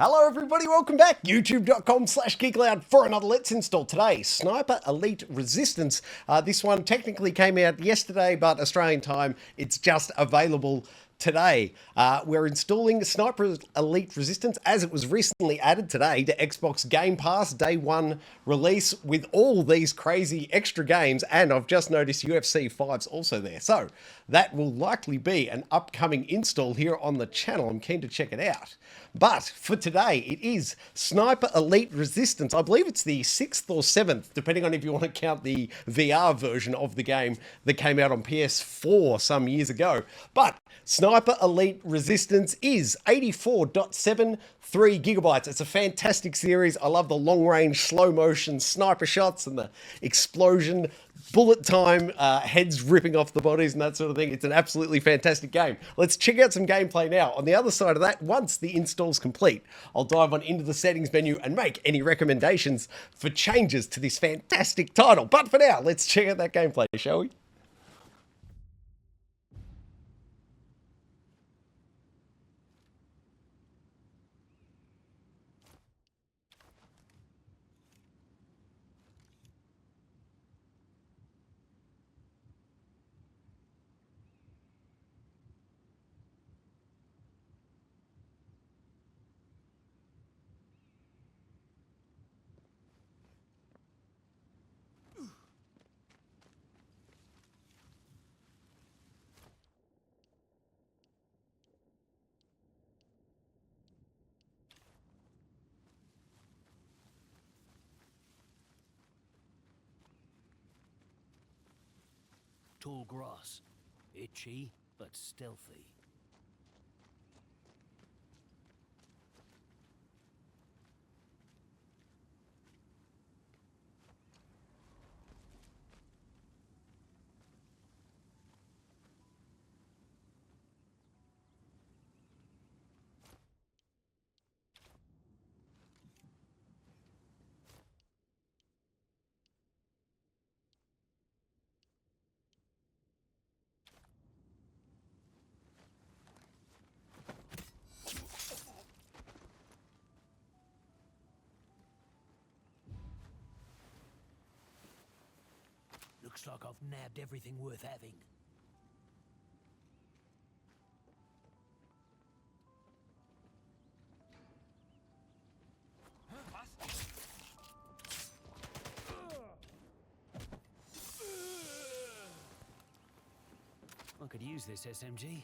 Hello everybody, welcome back. YouTube.com/Geek Aloud for another Let's Install today. Sniper Elite Resistance. This one technically came out yesterday, but Australian time, it's just available today. We're installing Sniper Elite Resistance as it was recently added today to Xbox Game Pass day one release with all these crazy extra games, and I've just noticed UFC 5's also there. So that will likely be an upcoming install here on the channel. I'm keen to check it out. But for today, it is Sniper Elite Resistance. I believe it's the 6th or 7th, depending on if you want to count the VR version of the game that came out on PS4 some years ago. But Sniper Elite Resistance is 84.73 gigabytes. It's a fantastic series. I love the long-range, slow-motion sniper shots and the explosion, bullet time, heads ripping off the bodies and that sort of thing. It's an absolutely fantastic game. Let's check out some gameplay now. On the other side of that, once the install's complete, I'll dive on into the settings menu and make any recommendations for changes to this fantastic title. But for now, let's check out that gameplay, shall we? Tall grass. Itchy, but stealthy. Looks like I've nabbed everything worth having. I could use this SMG.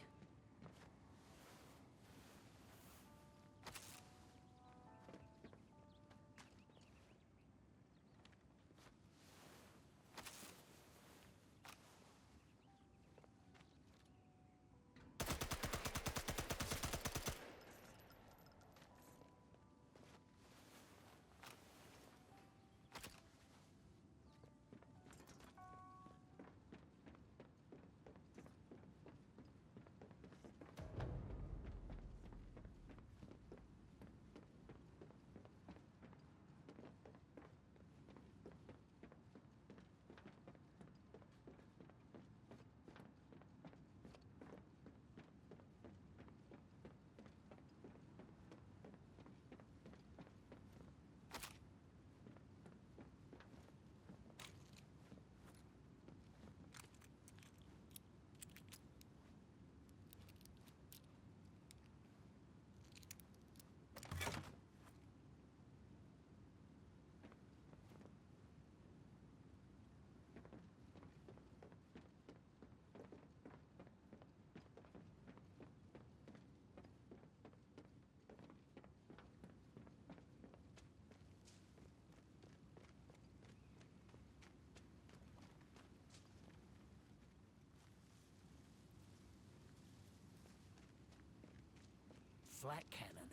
Flat cannon.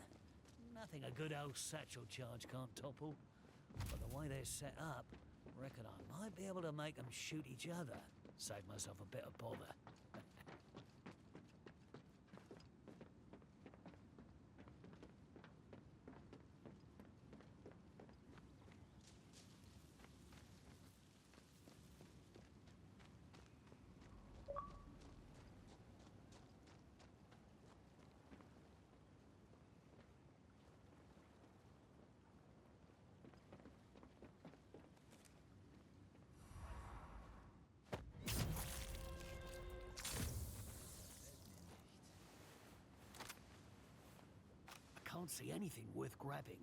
Nothing a good old satchel charge can't topple. But the way they're set up, reckon I might be able to make them shoot each other. Save myself a bit of bother. can't see anything worth grabbing.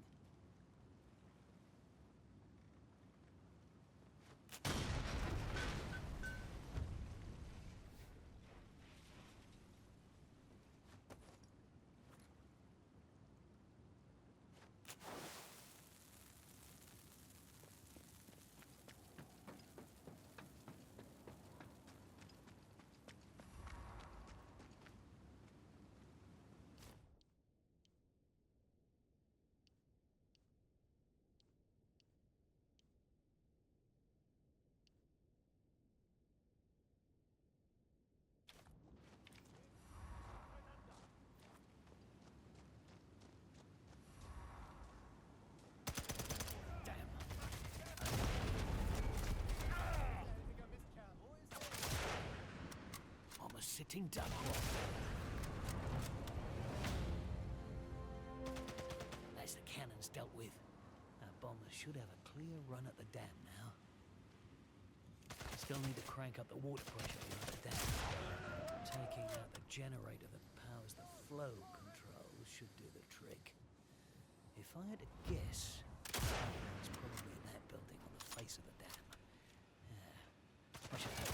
I'm a sitting duck. That's the cannons dealt with. Our bombers should have a clear run at the dam now. Still need to crank up the water pressure behind the dam. Taking out the generator that powers the flow controls should do the trick. If I had to guess, it's probably in that building on the face of the dam. Yeah, I should have.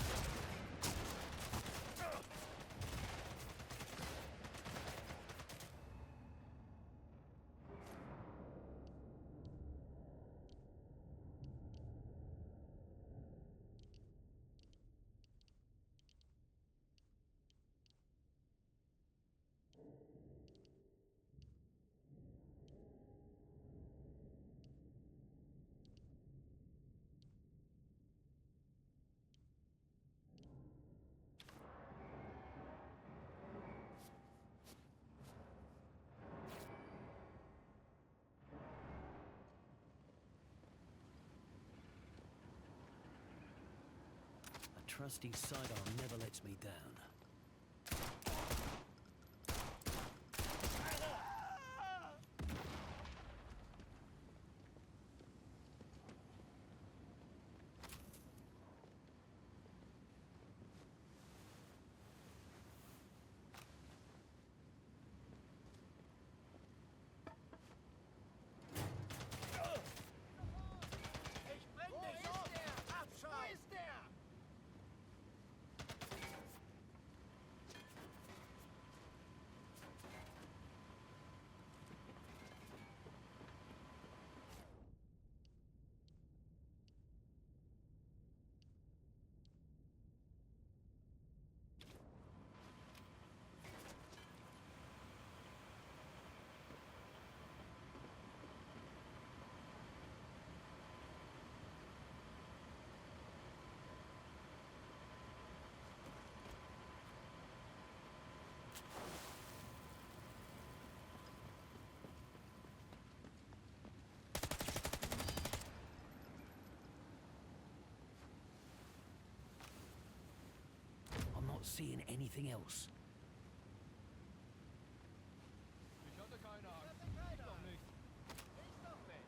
Trusty sidearm never lets me down. I'm not seeing anything else. Ich hatte keine Angst. Ich doch nicht. Ich doch nicht.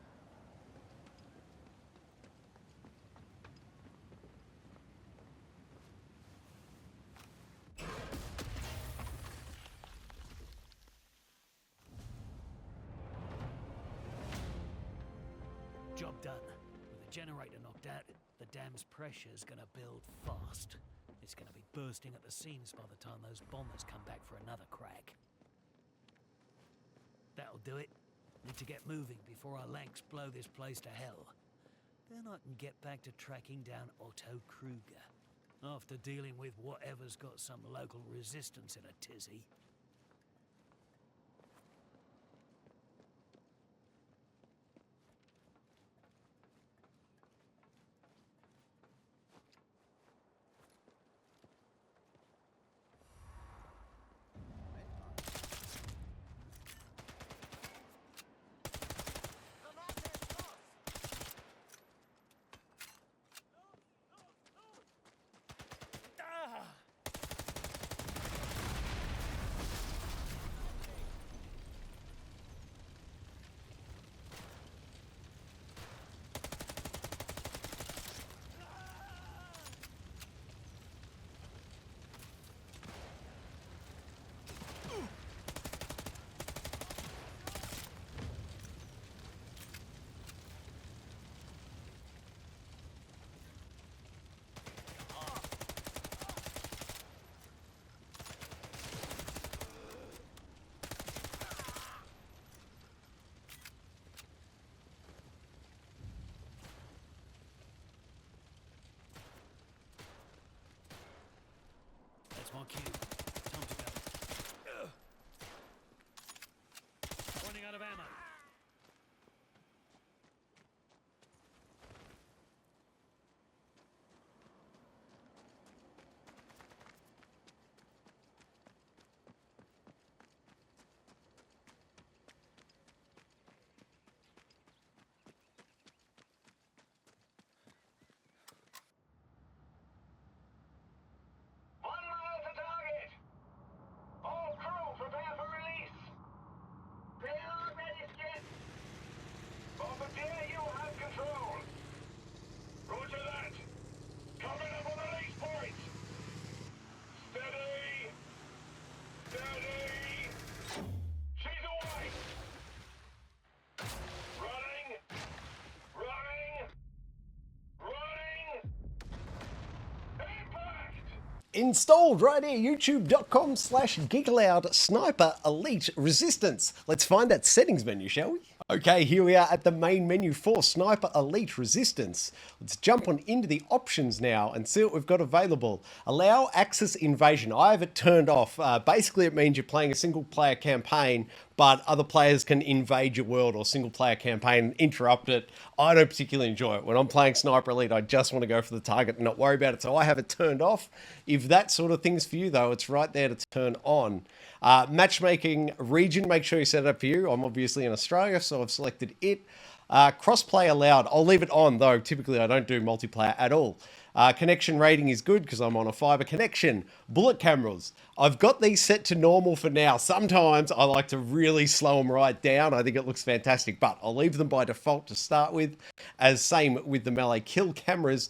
Job done. With the generator knocked out, the dam's pressure's gonna build fast. It's gonna be bursting at the seams by the time those bombers come back for another crack. That'll do it. Need to get moving before our Lanks blow this place to hell. Then I can get back to tracking down Otto Kruger. After dealing with whatever's got some local resistance in a tizzy. That's my cue. Time to go. Running out of ammo. Installed right here, youtube.com/Geek Aloud Sniper Elite Resistance. Let's find that settings menu, shall we? Okay, here we are at the main menu for Sniper Elite Resistance. Let's jump on into the options now and see what we've got available. Allow Axis Invasion. I have it turned off. Basically, it means you're playing a single player campaign, but other players can invade your world or single player campaign, interrupt it. I don't particularly enjoy it. When I'm playing Sniper Elite, I just want to go for the target and not worry about it. So I have it turned off. If that sort of thing's for you, though, it's right there to turn on. Matchmaking region, make sure you set it up for you. I'm obviously in Australia, so I've selected it. Crossplay allowed. I'll leave it on, though. Typically, I don't do multiplayer at all. Connection rating is good because I'm on a fiber connection. Bullet cameras. I've got these set to normal for now. Sometimes I like to really slow them right down. I think it looks fantastic, but I'll leave them by default to start with. As same with the melee kill cameras.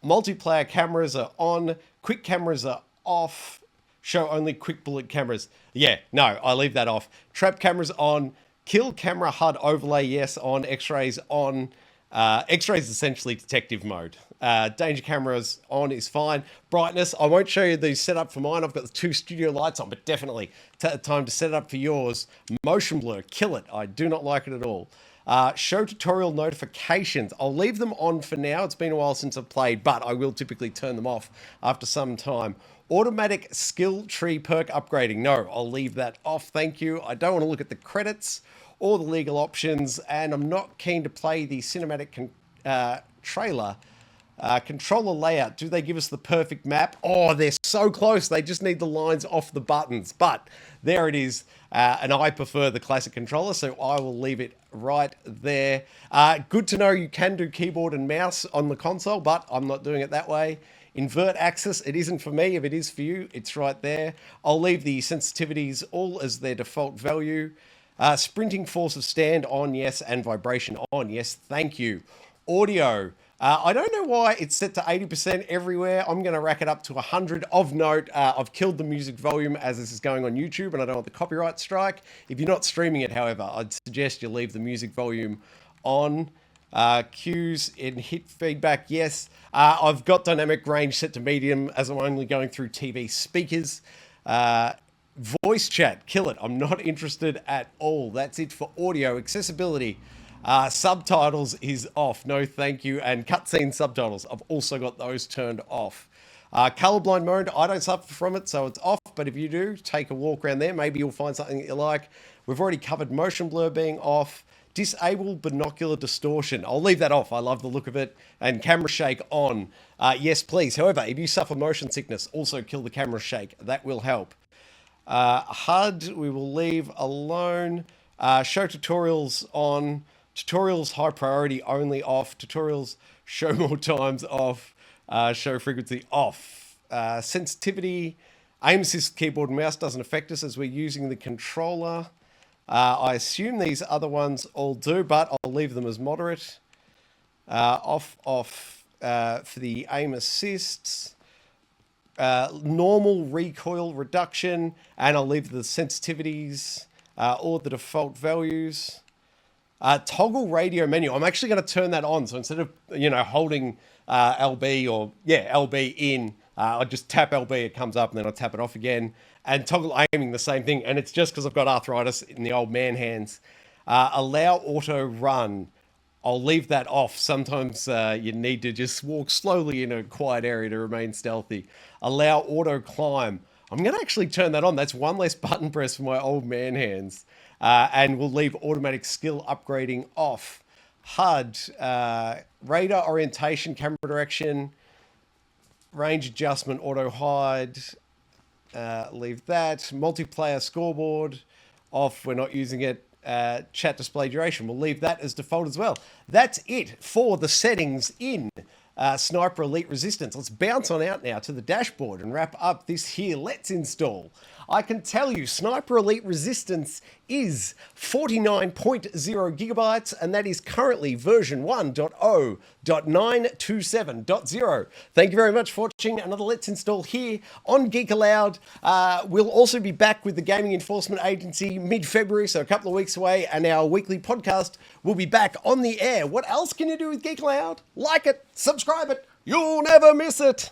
Multiplayer cameras are on. Quick cameras are off. Show only quick bullet cameras. Yeah, no, I leave that off. Trap cameras on. Kill camera HUD overlay, yes, on. X-rays on. X-rays essentially detective mode. Danger cameras on is fine. Brightness, I won't show you the setup for mine. I've got the 2 studio lights on, but definitely time to set it up for yours. Motion blur, kill it. I do not like it at all. Show tutorial notifications. I'll leave them on for now. It's been a while since I've played, but I will typically turn them off after some time. Automatic skill tree perk upgrading. No, I'll leave that off. Thank you. I don't want to look at the credits or the legal options, and I'm not keen to play the cinematic trailer. Controller layout. Do they give us the perfect map? Oh, they're so close. They just need the lines off the buttons. But there it is. And I prefer the classic controller, so I will leave it right there. Good to know you can do keyboard and mouse on the console, but I'm not doing it that way. Invert axis. It isn't for me. If it is for you, it's right there. I'll leave the sensitivities all as their default value. Sprinting force of stand on, yes, and vibration on, yes, thank you. Audio. I don't know why it's set to 80% everywhere. I'm going to rack it up to 100. Of note, I've killed the music volume as this is going on YouTube, and I don't want the copyright strike. If you're not streaming it, however, I'd suggest you leave the music volume on. Cues and hit feedback, yes. I've got dynamic range set to medium as I'm only going through TV speakers. Voice chat, kill it. I'm not interested at all. That's it for audio. Accessibility. Subtitles is off. No, thank you. And cutscene subtitles. I've also got those turned off. Colorblind mode, I don't suffer from it, so it's off. But if you do, take a walk around there. Maybe you'll find something that you like. We've already covered motion blur being off. Disable binocular distortion. I'll leave that off. I love the look of it. And camera shake on. Yes, please. However, if you suffer motion sickness, also kill the camera shake. That will help. HUD, we will leave alone. Show tutorials on. Tutorials high priority only off. Tutorials show more times off. Show frequency off. Sensitivity. Aim assist keyboard and mouse doesn't affect us as we're using the controller. I assume these other ones all do, but I'll leave them as moderate. Off for the aim assists. Normal recoil reduction, and I'll leave the sensitivities or the default values. Toggle radio menu. I'm actually going to turn that on. So instead of, holding LB or, LB in, I just tap LB, it comes up, and then I tap it off again. And toggle aiming, the same thing. And it's just because I've got arthritis in the old man hands. Allow auto run I'll leave that off. Sometimes you need to just walk slowly in a quiet area to remain stealthy. Allow auto climb. I'm going to actually turn that on. That's one less button press for my old man hands. And we'll leave automatic skill upgrading off. HUD, radar orientation, camera direction, range adjustment, auto hide. Leave that. Multiplayer scoreboard off. We're not using it. Chat display duration. We'll leave that as default as well. That's it for the settings in Sniper Elite Resistance. Let's bounce on out now to the dashboard and wrap up this here Let's Install. I can tell you Sniper Elite Resistance is 49.0 gigabytes, and that is currently version 1.0.927.0. Thank you very much for watching another Let's Install here on Geek Aloud. We'll also be back with the Gaming Enforcement Agency mid-February, so a couple of weeks away, and our weekly podcast will be back on the air. What else can you do with Geek Aloud? Like it, subscribe it, you'll never miss it.